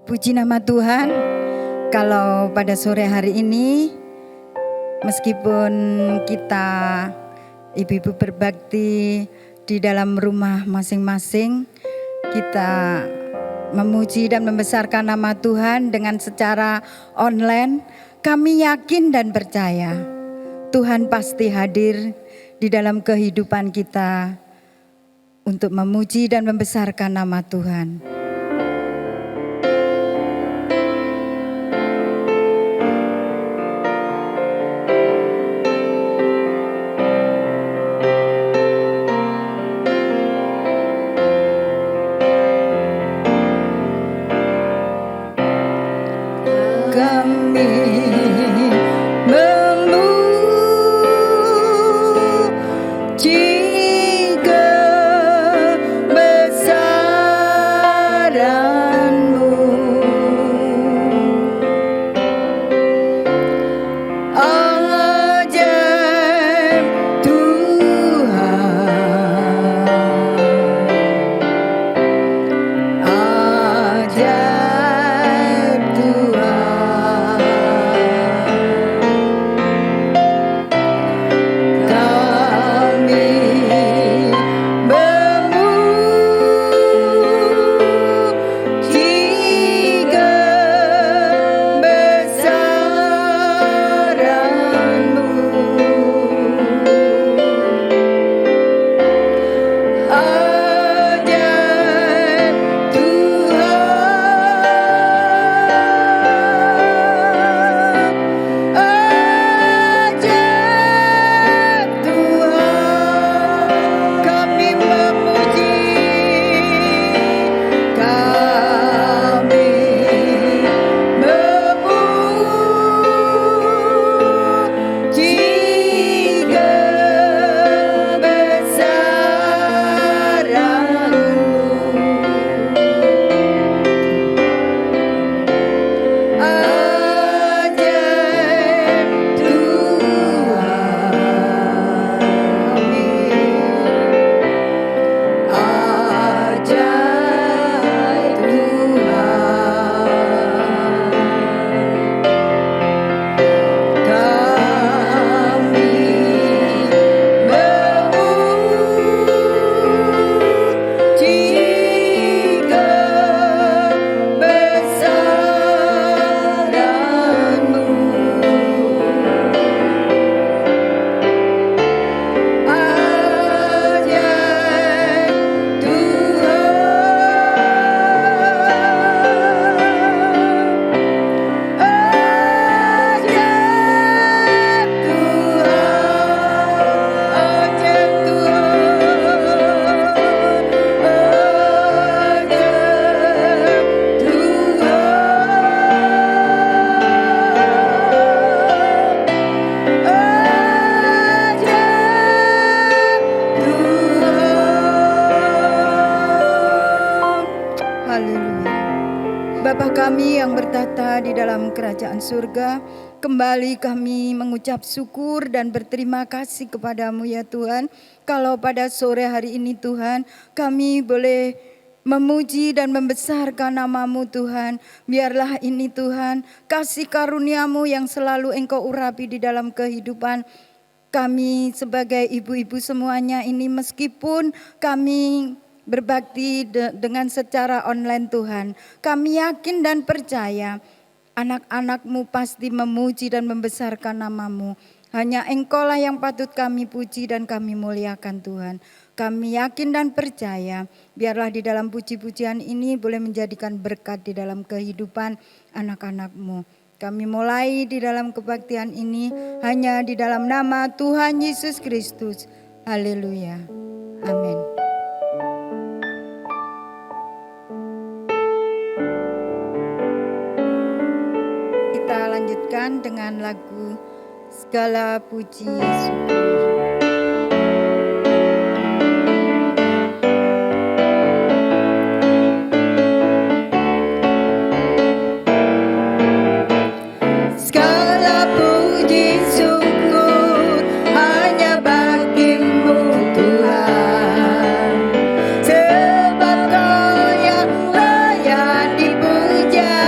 Puji nama Tuhan, kalau pada sore hari ini, meskipun kita ibu-ibu berbakti di dalam rumah masing-masing, kita memuji dan membesarkan nama Tuhan dengan secara online, kami yakin dan percaya Tuhan pasti hadir di dalam kehidupan kita untuk memuji dan membesarkan nama Tuhan. Surga, kembali kami mengucap syukur dan berterima kasih kepadamu ya Tuhan. Kalau pada sore hari ini Tuhan, kami boleh memuji dan membesarkan namamu Tuhan. Biarlah ini Tuhan, kasih karuniamu yang selalu Engkau urapi di dalam kehidupan kami sebagai ibu-ibu semuanya ini, meskipun kami berbakti dengan secara online Tuhan. Kami yakin dan percaya anak-anak-Mu pasti memuji dan membesarkan nama-Mu. Hanya Engkau-Lah yang patut kami puji dan kami muliakan Tuhan. Kami yakin dan percaya, biarlah di dalam puji-pujian ini boleh menjadikan berkat di dalam kehidupan anak-anak-Mu. Kami mulai di dalam kebaktian ini hanya di dalam nama Tuhan Yesus Kristus. Haleluya. Amin. Lanjutkan dengan lagu Segala Puji Syukur. Sebab Kau yang layak dipuja.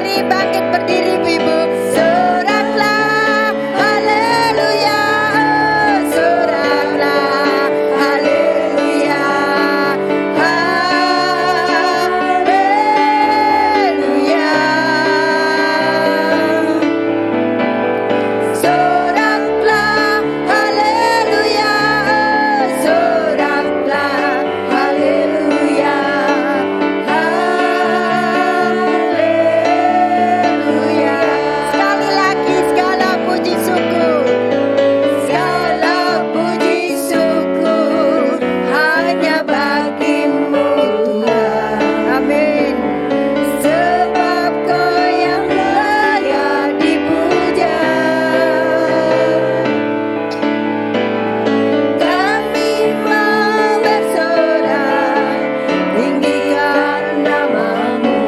Mari bangkit berdiri ibu-ibu. Soraklah, haleluya. Soraklah, haleluya. Haleluya. Soraklah, haleluya. Soraklah, haleluya. Haleluya. Sekali lagi segala puji syukur. Segala puji syukur hanya bagimu Tuhan. Amin. Sebab Kau yang layak dipuja. Kami mau bersorak, tinggikan namamu.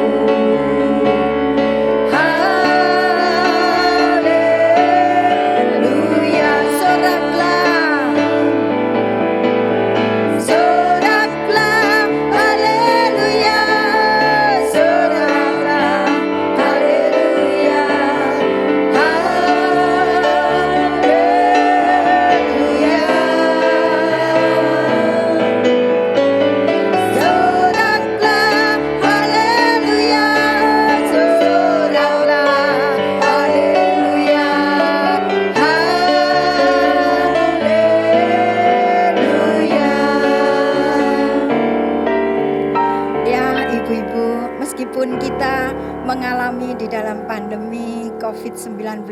Haleluya. Soraklah, soraklah, haleluya. Soraklah, haleluya. Haleluya. Soraklah, haleluya. Soraklah, haleluya. Haleluya. Ya ibu-ibu, meskipun kita mengalami di dalam pandemi COVID-19,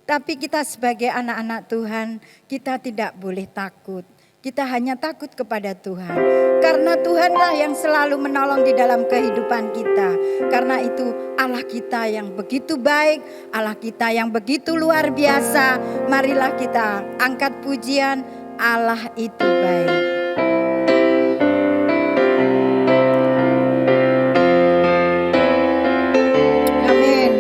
tapi kita sebagai anak-anak Tuhan, kita tidak boleh takut. Kita hanya takut kepada Tuhan. Karena Tuhanlah yang selalu menolong di dalam kehidupan kita. Karena itu Allah kita yang begitu baik, Allah kita yang begitu luar biasa. Marilah kita angkat pujian, Allah itu baik. Amin.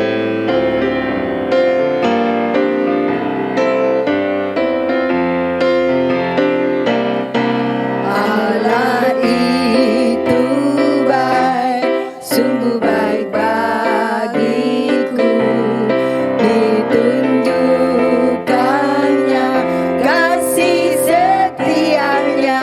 Allah itu baik, sungguh baik bagiku. Ditunjukkannya kasih setianya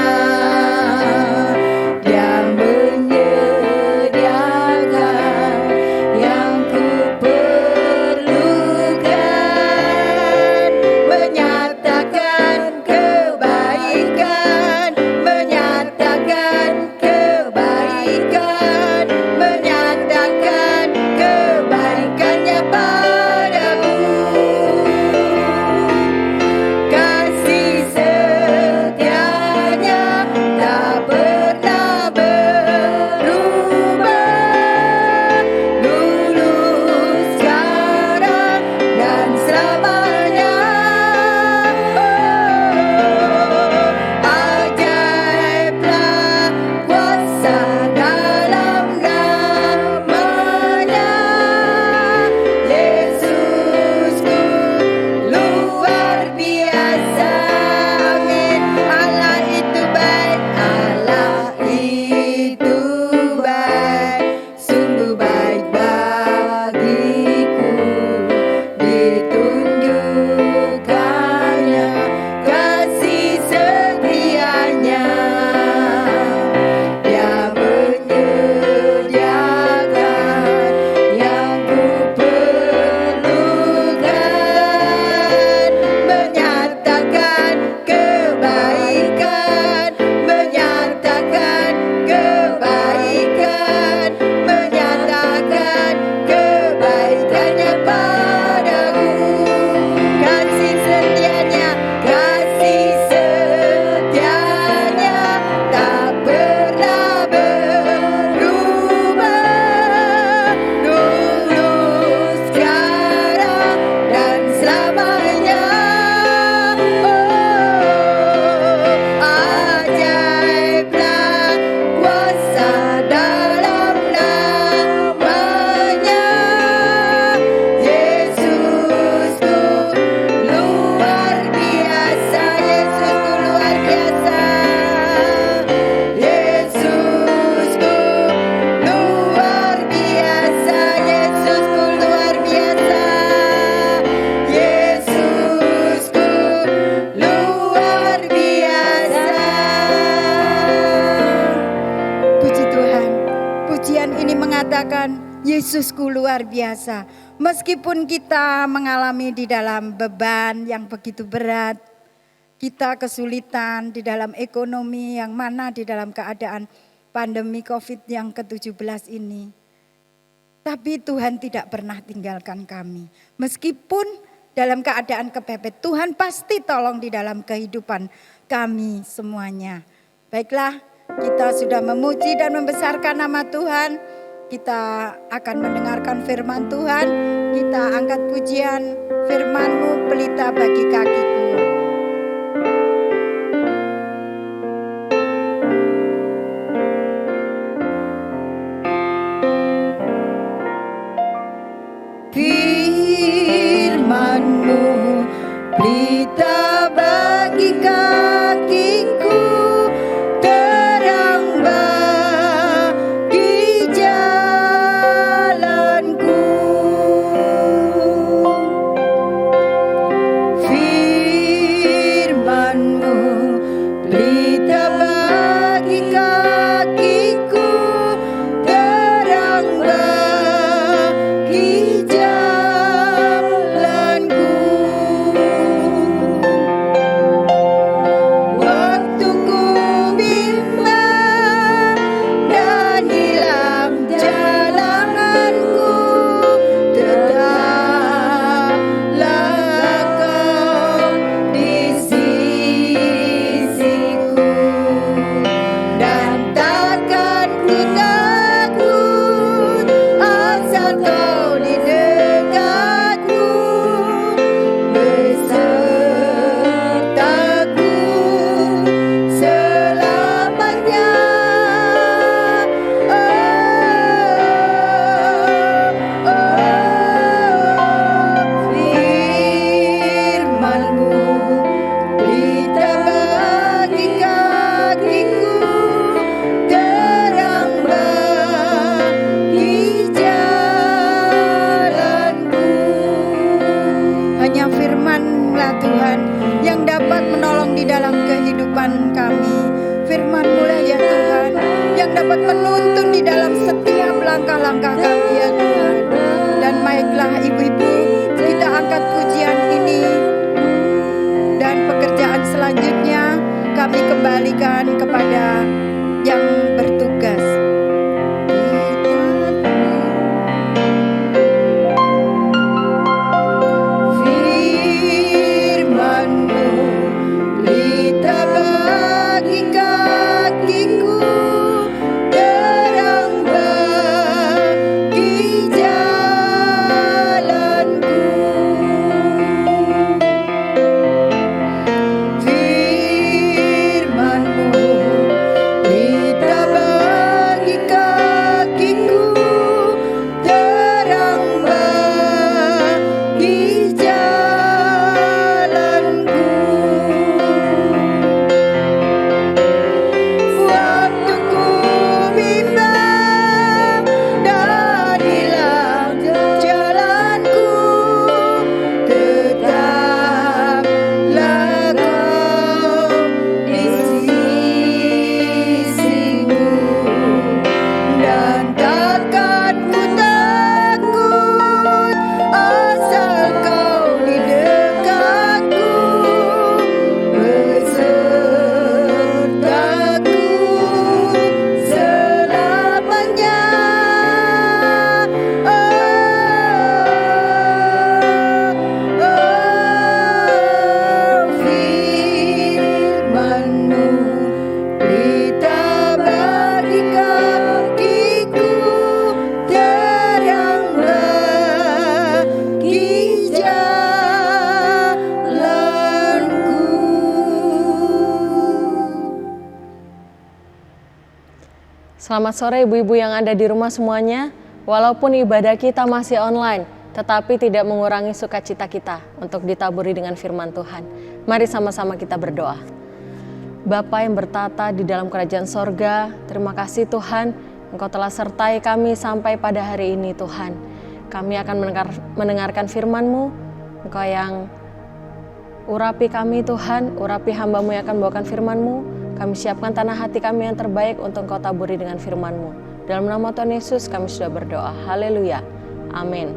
Yesusku luar biasa. Meskipun kita mengalami di dalam beban yang begitu berat, kita kesulitan di dalam ekonomi yang mana di dalam keadaan pandemi COVID yang ke-17 ini. Tapi Tuhan tidak pernah tinggalkan kami. Meskipun dalam keadaan kepepet, Tuhan pasti tolong di dalam kehidupan kami semuanya. Baiklah, kita sudah memuji dan membesarkan nama Tuhan. Kita akan mendengarkan firman Tuhan. Kita angkat pujian firman-Mu pelita bagi kakiku. Firman-Mu pelita bagi kakiku, terang bagi jalanku. Firman-Mu pelita bagi kakiku, terang bagi jalanku. Waktu ku bimbang dan hilang jalananku, tetaplah Kau di sisiku, dan takkan ku takut asal Kau di dekatku, besertaku selamanya. Firman-Mu pelita bagi kakiku, terang bagi jalanku. Hanya firman-Lah Tuhan yang dapat menolong di dalam kehidupan kami. Firman-Mu lah ya Tuhan yang dapat menuntun di dalam setiap langkah-langkah kami ya Tuhan. Dan baiklah ibu-ibu, kita angkat pujian ini dan pekerjaan selanjutnya kami kembalikan kepada yang bertugas. Firman-Mu pelita bagi kakiku, terang bagi jalanku. Firman-Mu pelita bagi kakiku, terang bagi jalanku. Waktu ku bimbang dan hilang jalanku, tetaplah Kau di sisiku, dan takkan ku takut asal Kau di dekatku, besertaku selamanya. Firman-Mu pelita bagi kakiku, terang bagi jalanku. Selamat sore ibu-ibu yang ada di rumah semuanya. Walaupun ibadah kita masih online, tetapi tidak mengurangi sukacita kita untuk ditaburi dengan firman Tuhan. Mari sama-sama kita berdoa. Bapa yang bertata di dalam kerajaan sorga, terima kasih Tuhan, Engkau telah sertai kami sampai pada hari ini Tuhan. Kami akan mendengarkan firman-Mu, Engkau yang urapi kami Tuhan, urapi hamba-Mu yang akan membawakan firman-Mu. Kami siapkan tanah hati kami yang terbaik untuk Engkau taburi dengan firman-Mu. Dalam nama Tuhan Yesus kami sudah berdoa. Haleluya. Amin.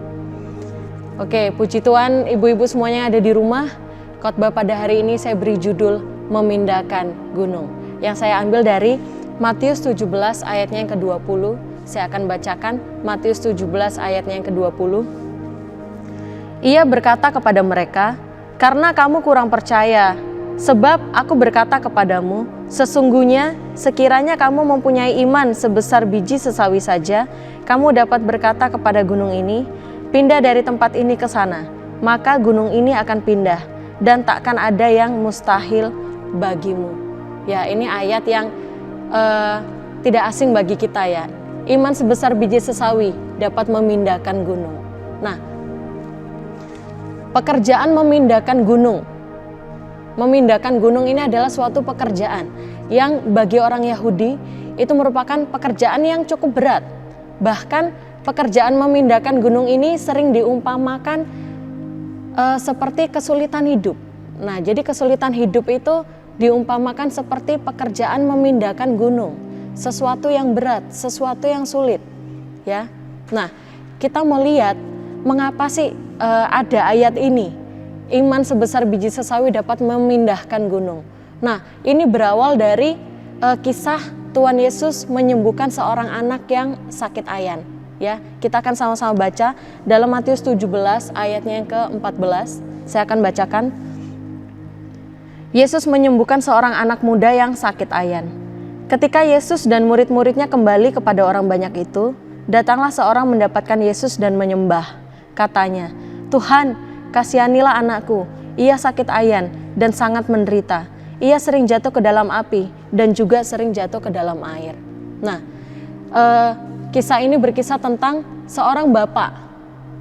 Oke, puji Tuhan ibu-ibu semuanya yang ada di rumah. Khotbah pada hari ini saya beri judul Memindahkan Gunung. Yang saya ambil dari Matius 17 ayatnya yang ke-20. Saya akan bacakan Matius 17 ayatnya yang ke-20. Ia berkata kepada mereka, "Karena kamu kurang percaya, sebab aku berkata kepadamu, sesungguhnya sekiranya kamu mempunyai iman sebesar biji sesawi saja, kamu dapat berkata kepada gunung ini, pindah dari tempat ini ke sana, maka gunung ini akan pindah, dan takkan ada yang mustahil bagimu." Ya, ini ayat yang tidak asing bagi kita ya. Iman sebesar biji sesawi dapat memindahkan gunung. Nah, pekerjaan memindahkan gunung. Memindahkan gunung ini adalah suatu pekerjaan yang bagi orang Yahudi itu merupakan pekerjaan yang cukup berat. Bahkan pekerjaan memindahkan gunung ini sering diumpamakan seperti kesulitan hidup. Nah, jadi kesulitan hidup itu diumpamakan seperti pekerjaan memindahkan gunung, sesuatu yang berat, sesuatu yang sulit, ya. Nah, kita mau lihat mengapa sih ada ayat ini, iman sebesar biji sesawi dapat memindahkan gunung. Nah, ini berawal dari kisah Tuhan Yesus menyembuhkan seorang anak yang sakit ayan, ya. Kita akan sama-sama baca dalam Matius 17 ayatnya yang ke-14. Saya akan bacakan. Yesus menyembuhkan seorang anak muda yang sakit ayan. Ketika Yesus dan murid-muridnya kembali kepada orang banyak itu, datanglah seorang mendapatkan Yesus dan menyembah. Katanya, "Tuhan, kasihanilah anakku, ia sakit ayan dan sangat menderita. Ia sering jatuh ke dalam api dan juga sering jatuh ke dalam air." Nah, kisah ini berkisah tentang seorang bapak.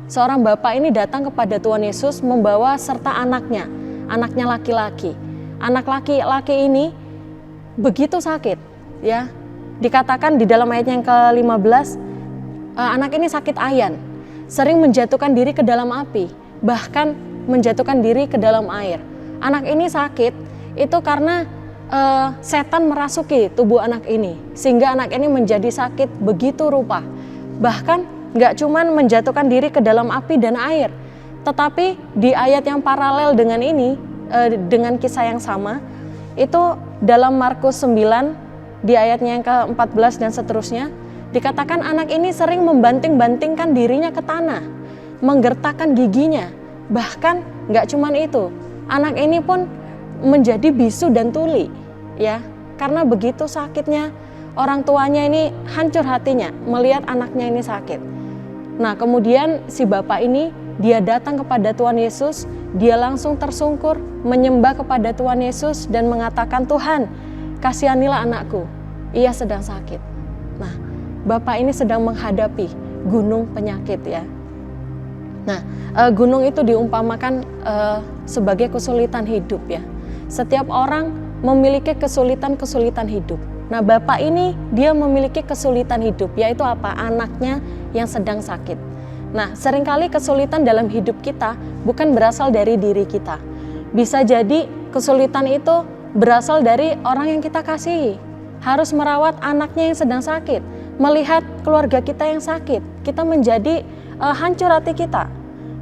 Seorang bapak ini datang kepada Tuhan Yesus membawa serta anaknya laki-laki. Anak laki-laki ini begitu sakit, ya. Dikatakan di dalam ayat yang ke-15, anak ini sakit ayan, sering menjatuhkan diri ke dalam api, bahkan menjatuhkan diri ke dalam air. Anak ini sakit itu karena setan merasuki tubuh anak ini, sehingga anak ini menjadi sakit begitu rupa. Bahkan nggak cuman menjatuhkan diri ke dalam api dan air, tetapi di ayat yang paralel dengan ini, dengan kisah yang sama, itu dalam Markus 9 di ayatnya yang ke-14 dan seterusnya, dikatakan anak ini sering membanting-bantingkan dirinya ke tanah, menggertakkan giginya. Bahkan nggak cuman itu, anak ini pun menjadi bisu dan tuli, ya, karena begitu sakitnya. Orang tuanya ini hancur hatinya melihat anaknya ini sakit. Nah, kemudian si bapak ini dia datang kepada Tuhan Yesus, dia langsung tersungkur menyembah kepada Tuhan Yesus dan mengatakan, "Tuhan, kasihanilah anakku, ia sedang sakit." Nah, bapak ini sedang menghadapi gunung penyakit, ya. Nah, gunung itu diumpamakan sebagai kesulitan hidup, ya. Setiap orang memiliki kesulitan-kesulitan hidup. Nah, bapak ini dia memiliki kesulitan hidup, yaitu apa? Anaknya yang sedang sakit. Nah, seringkali kesulitan dalam hidup kita bukan berasal dari diri kita. Bisa jadi kesulitan itu berasal dari orang yang kita kasihi. Harus merawat anaknya yang sedang sakit, melihat keluarga kita yang sakit, kita menjadi hancur hati kita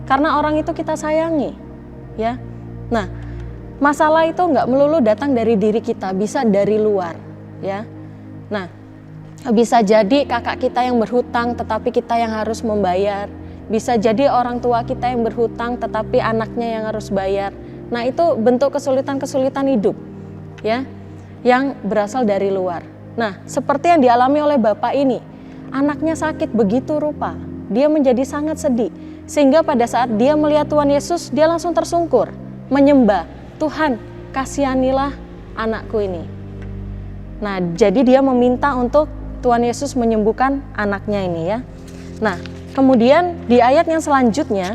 karena orang itu kita sayangi, ya. Nah, masalah itu nggak melulu datang dari diri kita, bisa dari luar, ya. Nah, bisa jadi kakak kita yang berhutang tetapi kita yang harus membayar. Bisa jadi orang tua kita yang berhutang tetapi anaknya yang harus bayar. Nah, itu bentuk kesulitan-kesulitan hidup, ya, yang berasal dari luar. Nah, seperti yang dialami oleh bapak ini, anaknya sakit begitu rupa. Dia menjadi sangat sedih, sehingga pada saat dia melihat Tuhan Yesus, dia langsung tersungkur, menyembah, "Tuhan, kasihanilah anakku ini." Nah, jadi dia meminta untuk Tuhan Yesus menyembuhkan anaknya ini, ya. Nah, kemudian di ayat yang selanjutnya,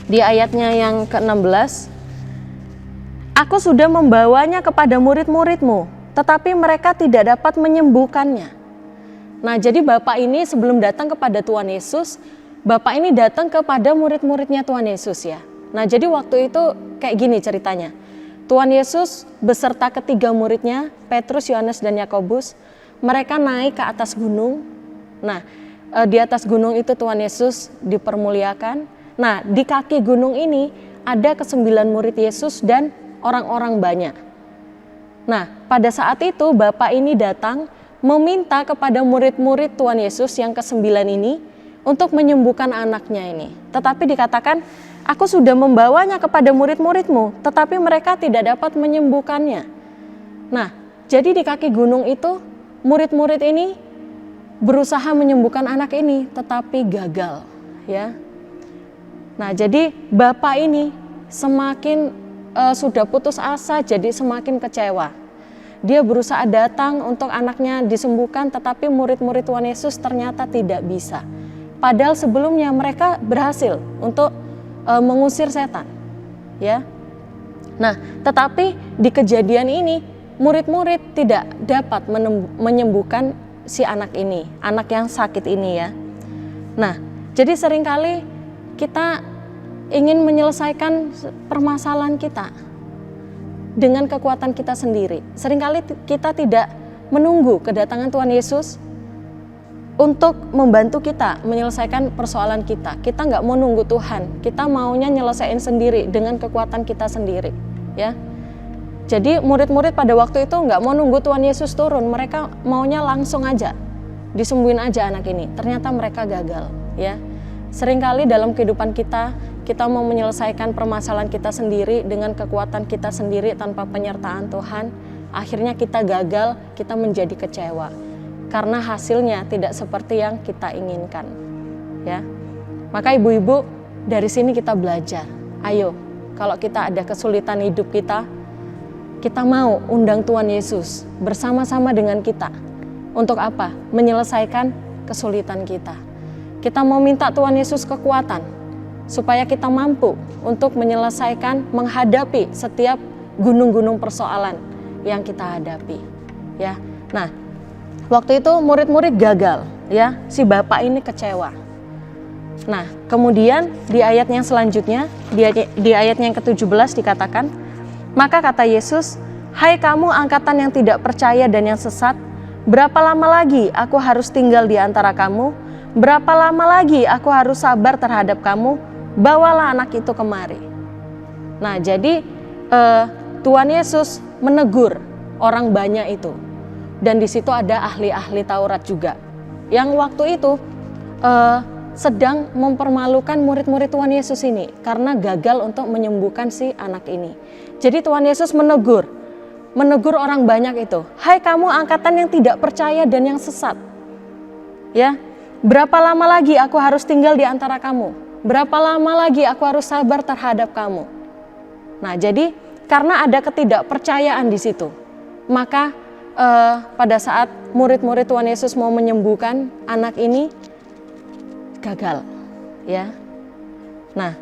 di ayatnya yang ke-16, "Aku sudah membawanya kepada murid-muridmu, tetapi mereka tidak dapat menyembuhkannya." Nah, jadi bapak ini sebelum datang kepada Tuhan Yesus, bapak ini datang kepada murid-muridnya Tuhan Yesus, ya. Nah, jadi waktu itu kayak gini ceritanya. Tuhan Yesus beserta ketiga muridnya, Petrus, Yohanes, dan Yakobus, mereka naik ke atas gunung. Nah, di atas gunung itu Tuhan Yesus dipermuliakan. Nah, di kaki gunung ini ada ke-9 murid Yesus dan orang-orang banyak. Nah, pada saat itu Bapak ini datang meminta kepada murid-murid Tuhan Yesus yang ke-9 ini untuk menyembuhkan anaknya ini. Tetapi dikatakan, aku sudah membawanya kepada murid-muridmu, tetapi mereka tidak dapat menyembuhkannya. Nah, jadi di kaki gunung itu murid-murid ini berusaha menyembuhkan anak ini, tetapi gagal, ya. Nah, jadi Bapak ini semakin sudah putus asa, jadi semakin kecewa. Dia berusaha datang untuk anaknya disembuhkan, tetapi murid-murid Tuhan Yesus ternyata tidak bisa. Padahal sebelumnya mereka berhasil untuk mengusir setan, ya. Nah, tetapi di kejadian ini murid-murid tidak dapat menyembuhkan si anak ini, anak yang sakit ini, ya. Nah, jadi seringkali kita ingin menyelesaikan permasalahan kita dengan kekuatan kita sendiri. Seringkali kita tidak menunggu kedatangan Tuhan Yesus untuk membantu kita menyelesaikan persoalan kita. Kita nggak mau nunggu Tuhan, kita maunya nyelesain sendiri dengan kekuatan kita sendiri, ya. Jadi murid-murid pada waktu itu nggak mau nunggu Tuhan Yesus turun, mereka maunya langsung aja, disembuhin aja anak ini. Ternyata mereka gagal, ya. Seringkali dalam kehidupan kita mau menyelesaikan permasalahan kita sendiri dengan kekuatan kita sendiri tanpa penyertaan Tuhan. Akhirnya kita gagal, kita menjadi kecewa. Karena hasilnya tidak seperti yang kita inginkan, ya. Maka ibu-ibu, dari sini kita belajar. Ayo, kalau kita ada kesulitan hidup kita mau undang Tuhan Yesus bersama-sama dengan kita. Untuk apa? Menyelesaikan kesulitan kita. Kita mau minta Tuhan Yesus kekuatan supaya kita mampu untuk menyelesaikan, menghadapi setiap gunung-gunung persoalan yang kita hadapi, ya. Nah, waktu itu murid-murid gagal, ya. Si Bapak ini kecewa. Nah, kemudian di ayat yang selanjutnya, di ayat yang ke-17 dikatakan, maka kata Yesus, hai kamu angkatan yang tidak percaya dan yang sesat, berapa lama lagi aku harus tinggal di antara kamu? Berapa lama lagi aku harus sabar terhadap kamu? Bawalah anak itu kemari. Nah, jadi Tuhan Yesus menegur orang banyak itu. Dan di situ ada ahli-ahli Taurat juga, yang waktu itu sedang mempermalukan murid-murid Tuhan Yesus ini karena gagal untuk menyembuhkan si anak ini. Jadi Tuhan Yesus menegur orang banyak itu. Hai kamu angkatan yang tidak percaya dan yang sesat, ya. Berapa lama lagi aku harus tinggal di antara kamu? Berapa lama lagi aku harus sabar terhadap kamu? Nah, jadi karena ada ketidakpercayaan di situ, maka pada saat murid-murid Tuhan Yesus mau menyembuhkan anak ini, gagal, ya. Nah,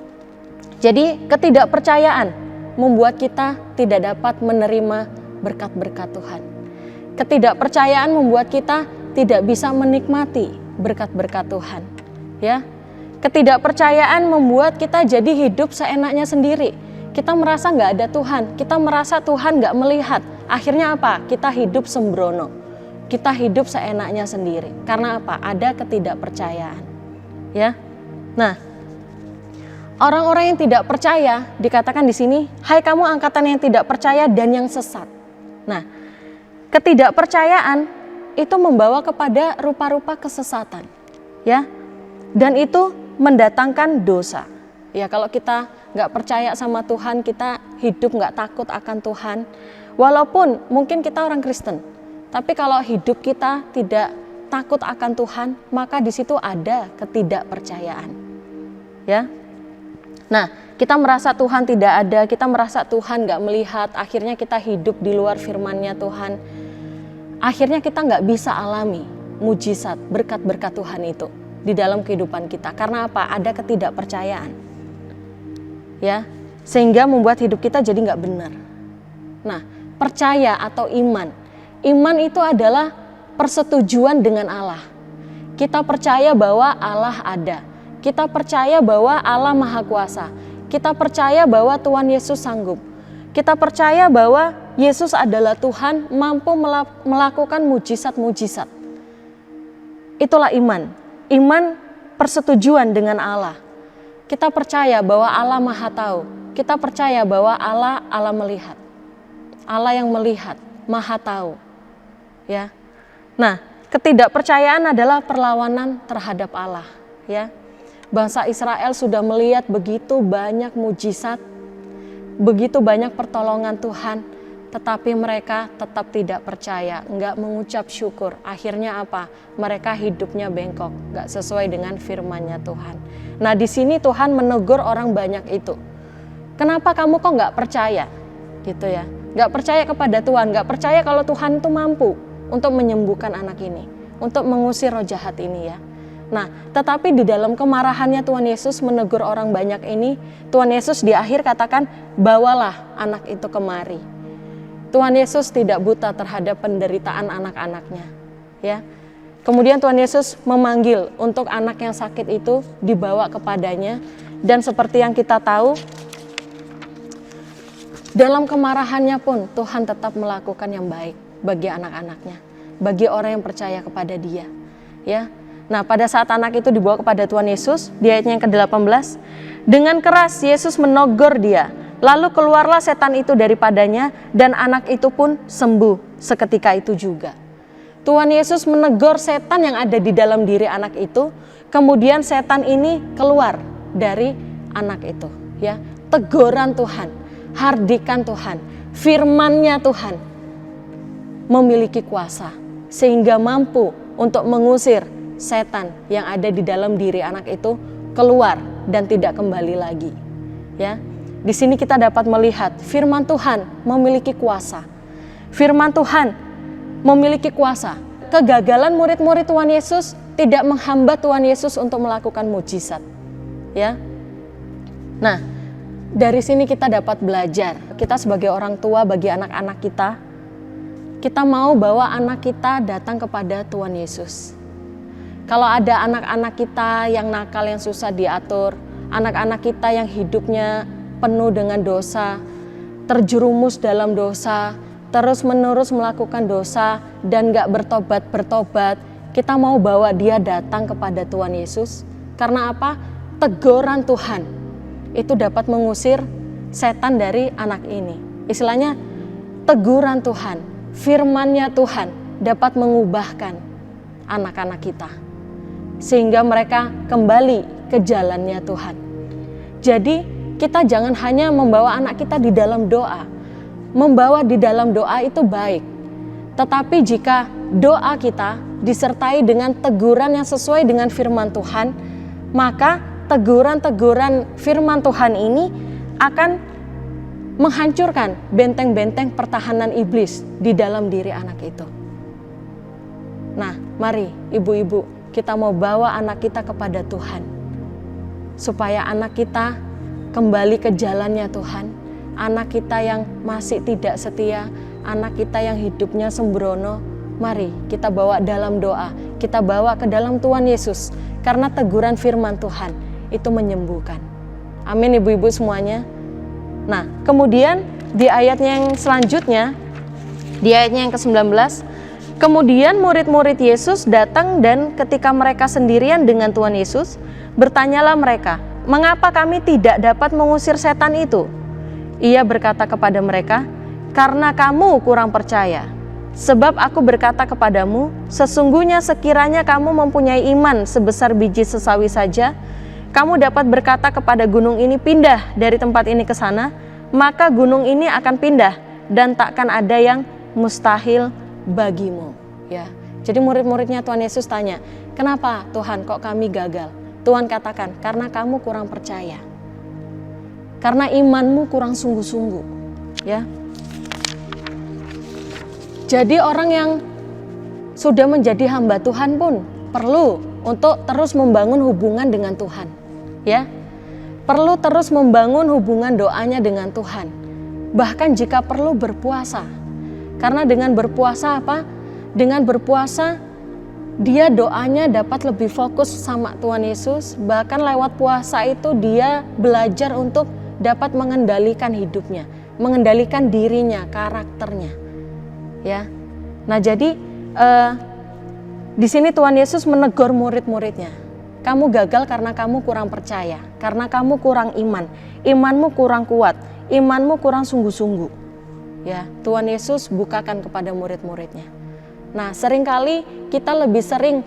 jadi ketidakpercayaan membuat kita tidak dapat menerima berkat-berkat Tuhan. Ketidakpercayaan membuat kita tidak bisa menikmati berkat-berkat Tuhan, ya. Ketidakpercayaan membuat kita jadi hidup seenaknya sendiri. Kita merasa nggak ada Tuhan, kita merasa Tuhan nggak melihat. Akhirnya apa? Kita hidup sembrono, kita hidup seenaknya sendiri. Karena apa? Ada ketidakpercayaan, ya. Nah, orang-orang yang tidak percaya dikatakan di sini, hai kamu angkatan yang tidak percaya dan yang sesat. Nah, ketidakpercayaan itu membawa kepada rupa-rupa kesesatan, ya. Dan itu mendatangkan dosa. Ya, kalau kita nggak percaya sama Tuhan, kita hidup nggak takut akan Tuhan. Walaupun mungkin kita orang Kristen, tapi kalau hidup kita tidak takut akan Tuhan, maka di situ ada ketidakpercayaan, ya. Nah, kita merasa Tuhan tidak ada, kita merasa Tuhan nggak melihat, akhirnya kita hidup di luar firman-Nya Tuhan. Akhirnya kita nggak bisa alami mujizat, berkat-berkat Tuhan itu di dalam kehidupan kita. Karena apa? Ada ketidakpercayaan, ya, sehingga membuat hidup kita jadi nggak benar. Nah, percaya atau iman itu adalah persetujuan dengan Allah. Kita percaya bahwa Allah ada. Kita percaya bahwa Allah Maha Kuasa. Kita percaya bahwa Tuhan Yesus sanggup. Kita percaya bahwa Yesus adalah Tuhan, mampu melakukan mujizat-mujizat. Itulah iman. Iman persetujuan dengan Allah. Kita percaya bahwa Allah Maha Tahu. Kita percaya bahwa Allah melihat. Allah yang melihat, Maha Tahu. Ya. Nah, ketidakpercayaan adalah perlawanan terhadap Allah, ya. Bangsa Israel sudah melihat begitu banyak mujizat, begitu banyak pertolongan Tuhan, tetapi mereka tetap tidak percaya, enggak mengucap syukur. Akhirnya apa? Mereka hidupnya bengkok, enggak sesuai dengan firman-Nya Tuhan. Nah, di sini Tuhan menegur orang banyak itu. Kenapa kamu kok enggak percaya? Gitu ya. Enggak percaya kepada Tuhan, enggak percaya kalau Tuhan itu mampu untuk menyembuhkan anak ini, untuk mengusir roh jahat ini ya. Nah, tetapi di dalam kemarahannya Tuhan Yesus menegur orang banyak ini, Tuhan Yesus di akhir katakan, bawalah anak itu kemari. Tuhan Yesus tidak buta terhadap penderitaan anak-anaknya. Ya. Kemudian Tuhan Yesus memanggil untuk anak yang sakit itu dibawa kepadanya. Dan seperti yang kita tahu, dalam kemarahannya pun Tuhan tetap melakukan yang baik bagi anak-anaknya, bagi orang yang percaya kepada Dia. Ya. Nah, pada saat anak itu dibawa kepada Tuhan Yesus, di ayatnya yang ke-18, dengan keras Yesus menegur dia, lalu keluarlah setan itu daripadanya, dan anak itu pun sembuh seketika itu juga. Tuhan Yesus menegur setan yang ada di dalam diri anak itu, kemudian setan ini keluar dari anak itu. Ya, teguran Tuhan, hardikan Tuhan, firman-Nya Tuhan memiliki kuasa, sehingga mampu untuk mengusir setan yang ada di dalam diri anak itu keluar dan tidak kembali lagi. Ya, di sini kita dapat melihat firman Tuhan memiliki kuasa. Firman Tuhan memiliki kuasa. Kegagalan murid-murid Tuhan Yesus tidak menghambat Tuhan Yesus untuk melakukan mujizat. Ya. Nah, dari sini kita dapat belajar. Kita sebagai orang tua bagi anak-anak kita mau bawa anak kita datang kepada Tuhan Yesus. Kalau ada anak-anak kita yang nakal, yang susah diatur, anak-anak kita yang hidupnya penuh dengan dosa, terjerumus dalam dosa, terus-menerus melakukan dosa dan gak bertobat, kita mau bawa dia datang kepada Tuhan Yesus. Karena apa? Teguran Tuhan itu dapat mengusir setan dari anak ini. Istilahnya teguran Tuhan, firman-Nya Tuhan dapat mengubahkan anak-anak kita, sehingga mereka kembali ke jalannya Tuhan. Jadi kita jangan hanya membawa anak kita di dalam doa. Membawa di dalam doa itu baik. Tetapi jika doa kita disertai dengan teguran yang sesuai dengan firman Tuhan, maka teguran-teguran firman Tuhan ini akan menghancurkan benteng-benteng pertahanan iblis di dalam diri anak itu. Nah, mari ibu-ibu, kita mau bawa anak kita kepada Tuhan, supaya anak kita kembali ke jalannya Tuhan. Anak kita yang masih tidak setia, anak kita yang hidupnya sembrono, mari kita bawa dalam doa, kita bawa ke dalam Tuhan Yesus, karena teguran firman Tuhan itu menyembuhkan. Amin ibu-ibu semuanya. Nah, kemudian di ayatnya yang selanjutnya, di ayatnya yang ke-19, kemudian murid-murid Yesus datang dan ketika mereka sendirian dengan Tuhan Yesus, bertanyalah mereka, mengapa kami tidak dapat mengusir setan itu? Ia berkata kepada mereka, karena kamu kurang percaya. Sebab aku berkata kepadamu, sesungguhnya sekiranya kamu mempunyai iman sebesar biji sesawi saja, kamu dapat berkata kepada gunung ini pindah dari tempat ini ke sana, maka gunung ini akan pindah dan takkan ada yang mustahil bagimu. Ya. Jadi murid-muridnya Tuhan Yesus tanya, kenapa Tuhan kok kami gagal? Tuhan katakan, karena kamu kurang percaya. Karena imanmu kurang sungguh-sungguh. Ya. Jadi orang yang sudah menjadi hamba Tuhan pun perlu untuk terus membangun hubungan dengan Tuhan. Ya. Perlu terus membangun hubungan doanya dengan Tuhan. Bahkan jika perlu berpuasa. Karena dengan berpuasa apa? Dengan berpuasa dia doanya dapat lebih fokus sama Tuhan Yesus. Bahkan lewat puasa itu dia belajar untuk dapat mengendalikan hidupnya. mengendalikan dirinya, karakternya. Ya. Nah, jadi di sini Tuhan Yesus menegur murid-muridnya. Kamu gagal karena kamu kurang percaya, karena kamu kurang iman, imanmu kurang kuat, imanmu kurang sungguh-sungguh. Ya, Tuhan Yesus bukakan kepada murid-muridnya. Nah, seringkali kita lebih sering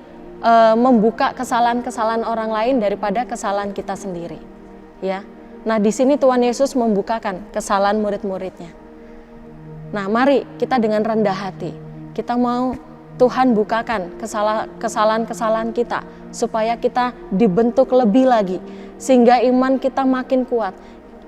membuka kesalahan-kesalahan orang lain daripada kesalahan kita sendiri. Ya. Nah, di sini Tuhan Yesus membukakan kesalahan murid-muridnya. Nah, mari kita dengan rendah hati, kita mau Tuhan bukakan kesalahan-kesalahan kita supaya kita dibentuk lebih lagi, sehingga iman kita makin kuat,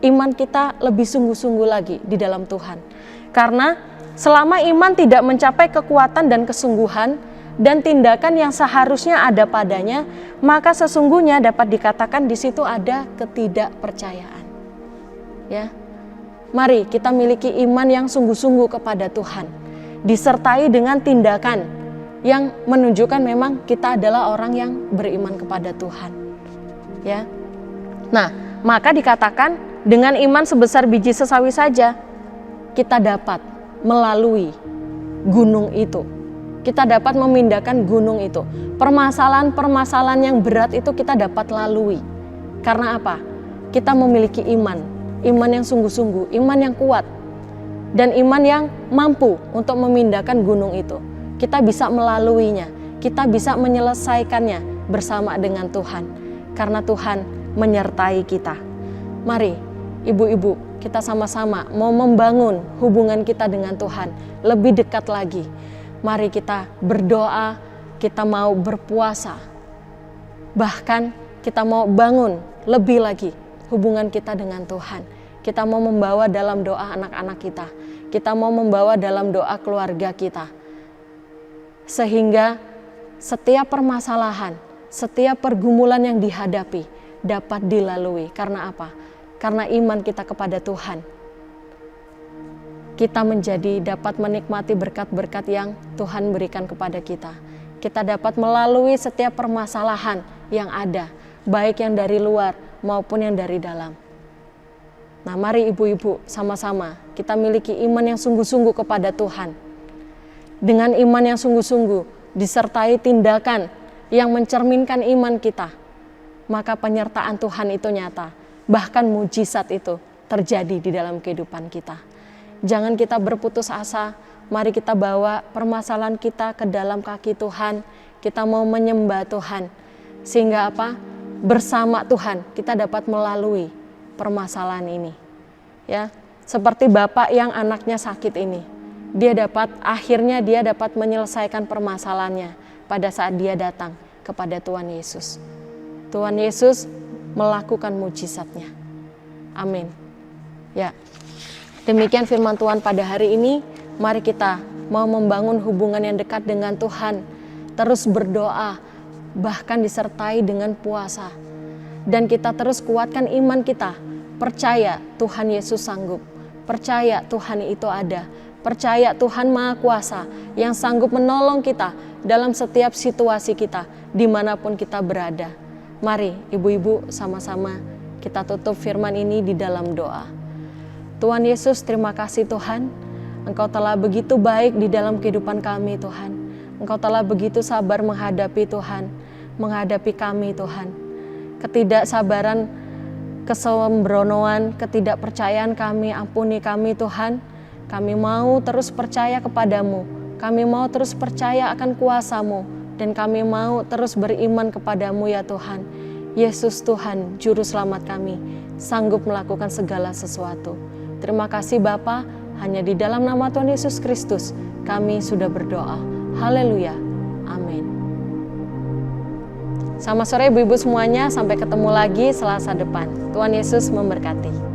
iman kita lebih sungguh-sungguh lagi di dalam Tuhan. Karena selama iman tidak mencapai kekuatan dan kesungguhan dan tindakan yang seharusnya ada padanya, maka sesungguhnya dapat dikatakan di situ ada ketidakpercayaan. Ya. Mari kita miliki iman yang sungguh-sungguh kepada Tuhan, disertai dengan tindakan yang menunjukkan memang kita adalah orang yang beriman kepada Tuhan. Ya. Nah, maka dikatakan dengan iman sebesar biji sesawi saja kita dapat melalui gunung itu. Kita dapat memindahkan gunung itu. Permasalahan-permasalahan yang berat itu kita dapat lalui. Karena apa? Kita memiliki iman yang sungguh-sungguh, iman yang kuat, dan iman yang mampu untuk memindahkan gunung itu. Kita bisa melaluinya, kita bisa menyelesaikannya bersama dengan Tuhan, karena Tuhan menyertai kita. Mari, ibu-ibu, kita sama-sama mau membangun hubungan kita dengan Tuhan lebih dekat lagi. Mari kita berdoa, kita mau berpuasa, bahkan kita mau bangun lebih lagi hubungan kita dengan Tuhan. Kita mau membawa dalam doa anak-anak kita. Kita mau membawa dalam doa keluarga kita. Sehingga setiap permasalahan, setiap pergumulan yang dihadapi dapat dilalui. Karena apa? Karena iman kita kepada Tuhan. Kita menjadi dapat menikmati berkat-berkat yang Tuhan berikan kepada kita. Kita dapat melalui setiap permasalahan yang ada, baik yang dari luar maupun yang dari dalam. Nah, mari ibu-ibu sama-sama kita miliki iman yang sungguh-sungguh kepada Tuhan. Dengan iman yang sungguh-sungguh disertai tindakan yang mencerminkan iman kita, maka penyertaan Tuhan itu nyata. Bahkan mujizat itu terjadi di dalam kehidupan kita. Jangan kita berputus asa, mari kita bawa permasalahan kita ke dalam kaki Tuhan. Kita mau menyembah Tuhan. Sehingga apa? Bersama Tuhan kita dapat melalui permasalahan ini. Ya, seperti bapak yang anaknya sakit ini. Akhirnya dia dapat menyelesaikan permasalahannya pada saat dia datang kepada Tuhan Yesus. Tuhan Yesus melakukan mujizatnya. Amin. Ya. Demikian firman Tuhan pada hari ini. Mari kita mau membangun hubungan yang dekat dengan Tuhan. Terus berdoa, bahkan disertai dengan puasa. Dan kita terus kuatkan iman kita. Percaya Tuhan Yesus sanggup. Percaya Tuhan itu ada. Percaya Tuhan Maha Kuasa yang sanggup menolong kita dalam setiap situasi kita, dimanapun kita berada. Mari ibu-ibu sama-sama kita tutup firman ini di dalam doa. Tuhan Yesus, terima kasih Tuhan. Engkau telah begitu baik di dalam kehidupan kami Tuhan. Engkau telah begitu sabar menghadapi Tuhan, menghadapi kami Tuhan. Ketidaksabaran, kesembronoan, ketidakpercayaan kami, ampuni kami Tuhan. Kami mau terus percaya kepadamu. Kami mau terus percaya akan kuasa-Mu. Dan kami mau terus beriman kepadamu ya Tuhan. Yesus Tuhan, Juru Selamat kami, sanggup melakukan segala sesuatu. Terima kasih Bapa, hanya di dalam nama Tuhan Yesus Kristus kami sudah berdoa. Haleluya. Amin. Selamat sore ibu-ibu semuanya, sampai ketemu lagi Selasa depan. Tuhan Yesus memberkati.